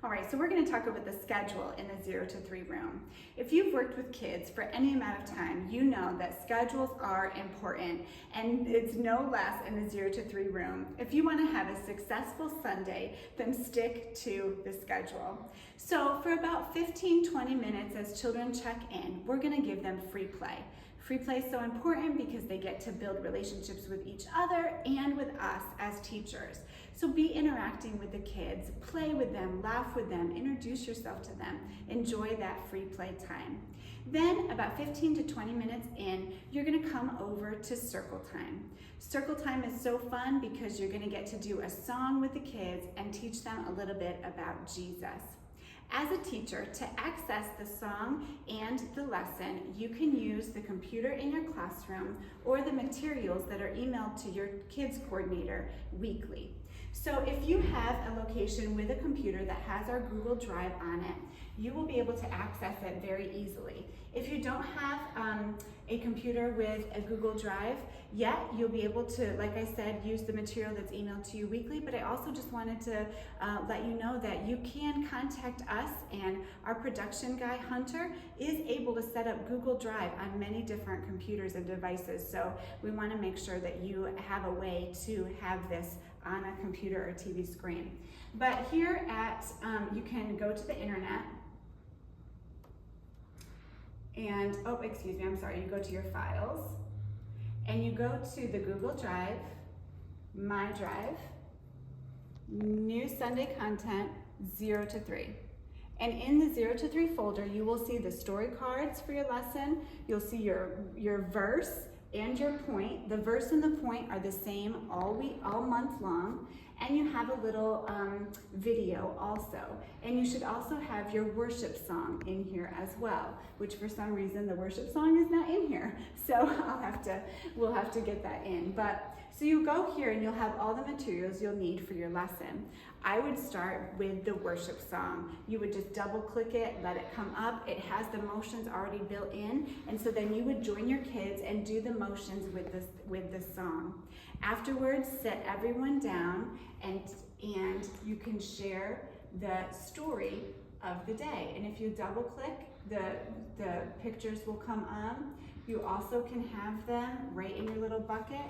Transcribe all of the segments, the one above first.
All right, so we're going to talk about the schedule in the 0 to 3 room. If you've worked with kids for any amount of time, you know that schedules are important, and it's no less in the 0 to 3 room. If you want to have a successful Sunday, then stick to the schedule. So for about 15-20 minutes as children check in, we're going to give them free play. Free play is so important because they get to build relationships with each other and with us as teachers. So be interacting with the kids, play with them, laugh with them, introduce yourself to them, enjoy that free play time. Then about 15 to 20 minutes in, you're gonna come over to circle time. Circle time is so fun because you're gonna get to do a song with the kids and teach them a little bit about Jesus. As a teacher, to access the song and the lesson, you can use the computer in your classroom or the materials that are emailed to your kids coordinator weekly. So if you have a location with a computer that has our Google Drive on it, you will be able to access it very easily. If you don't have a computer with a Google Drive yet, you'll be able to, like I said, use the material that's emailed to you weekly, but I also just wanted to let you know that you can contact us, and our production guy, Hunter, is able to set up Google Drive on many different computers and devices, so we want to make sure that you have a way to have this on a computer or TV screen. But here at, you can go to the internet, and, you go to your files, and you go to the Google Drive, My Drive, New Sunday Content, 0 to 3. And in the 0 to 3 folder, you will see the story cards for your lesson. You'll see your verse and your point. The verse and the point are the same all month long. And you have a little video also. And you should also have your worship song in here as well, which for some reason the worship song is not in here. So we'll have to get that in. So you go here and you'll have all the materials you'll need for your lesson. I would start with the worship song. You would just double click it, let it come up. It has the motions already built in, and so then you would join your kids and do the motions with the song. Afterwards, sit everyone down and you can share the story of the day. And if you double click, the pictures will come on. You also can have them right in your little bucket.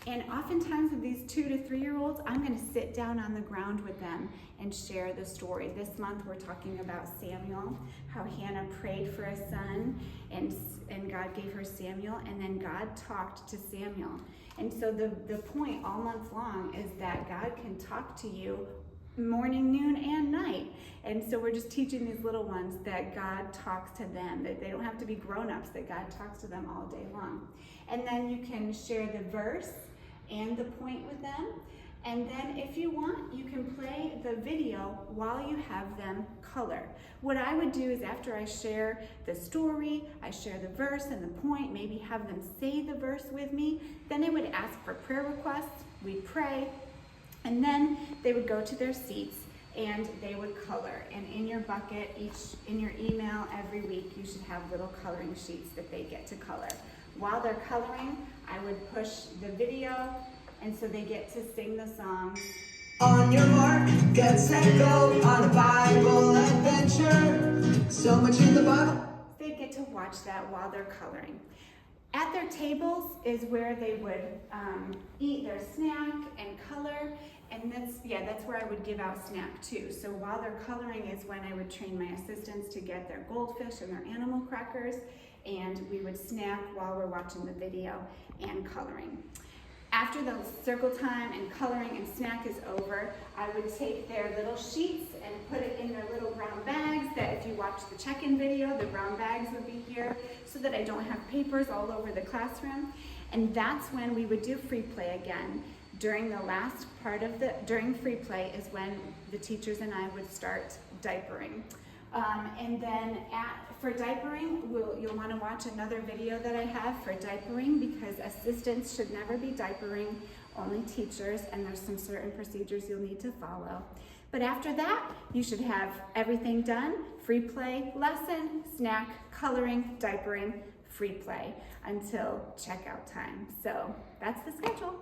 And oftentimes with these 2 to 3-year-olds, I'm going to sit down on the ground with them and share the story. This month we're talking about Samuel, how Hannah prayed for a son and God gave her Samuel, and then God talked to Samuel. And so the point all month long is that God can talk to you morning, noon, and night. And so we're just teaching these little ones that God talks to them, that they don't have to be grown-ups, that God talks to them all day long. And then you can share the verse and the point with them. And then if you want, you can play the video while you have them color. What I would do is after I share the story, I share the verse and the point, maybe have them say the verse with me. Then they would ask for prayer requests, we'd pray, and then they would go to their seats and they would color. And in your bucket, in your email every week, you should have little coloring sheets that they get to color. While they're coloring, I would push the video, and so they get to sing the song. On your mark, get set, go on a Bible adventure. So much in the Bible. They get to watch that while they're coloring. At their tables is where they would eat their snack and color, and that's where I would give out snack too. So while they're coloring is when I would train my assistants to get their goldfish and their animal crackers, and we would snack while we're watching the video and coloring. After the circle time and coloring and snack is over, I would take their little sheets and put it in their little brown bags that if you watch the check-in video, the brown bags would be here so that I don't have papers all over the classroom. And that's when we would do free play again. During the last part of during free play is when the teachers and I would start diapering. And then for diapering, you'll want to watch another video that I have for diapering, because assistants should never be diapering, only teachers, and there's some certain procedures you'll need to follow. But after that, you should have everything done: free play, lesson, snack, coloring, diapering, free play until checkout time. So that's the schedule.